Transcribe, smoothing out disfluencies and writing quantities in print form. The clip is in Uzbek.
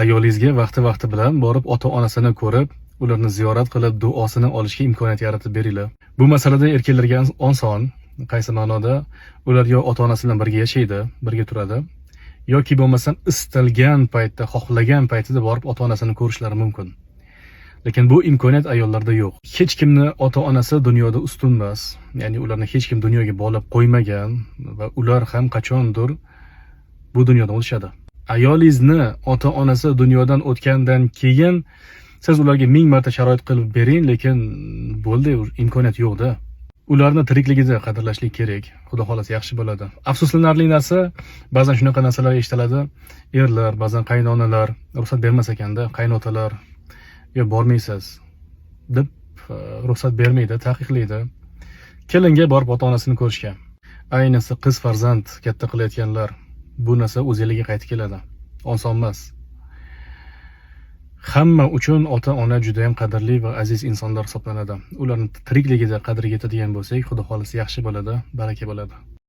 ayolingizga vaqti bilan borib ota-onasini ko'rib, ularni ziyorat qilib, duosini olishga imkoniyat yaratib beringlar. Bu masalada erkaklarga oson, qaysi ma'noda ular yo ota-onasi bilan birga yashaydi, birga turadi, yoki bo'lmasam istalgan paytda, xohlagan paytida borib ota-onasini ko'rishlari mumkin. Lekin bu imkoniyat ayollarda yo'q. Hech kimni ota-onasi dunyoda ustun emas. Ya'ni ularni hech kim dunyoga bog'lab qo'ymagan va ular ham qachondir bu dunyodan o'tishadi. Ayolingizni ota-onasi dunyodan o'tgandan keyin siz ularga 1000 marta sharoit qilib bering, lekin bo'ldi, imkoniyat yo'q-da. Ularni tirikligida qadrlashlik kerak. Xudo xolasa yaxshi bo'ladi. Afsuslanarli narsa, ba'zan shunaqa narsalar eshitiladi. Erlar, ba'zan qaynonalar ruxsat bermas ekanda, qaynotalar "Yo, bormaysiz" deb ruxsat bermaydi, taqiqlaydi. Kelinga borib ota-onasini ko'rishga. Ayniqsa qiz farzand katta qilayotganlar bu narsa o'z eliga qaytib keladi. Oson emas. Hamma uchun ota-ona juda ham qadrli va aziz insonlar hisoblanadi. Ularni tirikligida qadriga yetadigan bo'lsak, Xudo xolasa yaxshi bo'ladi, baraka bo'ladi.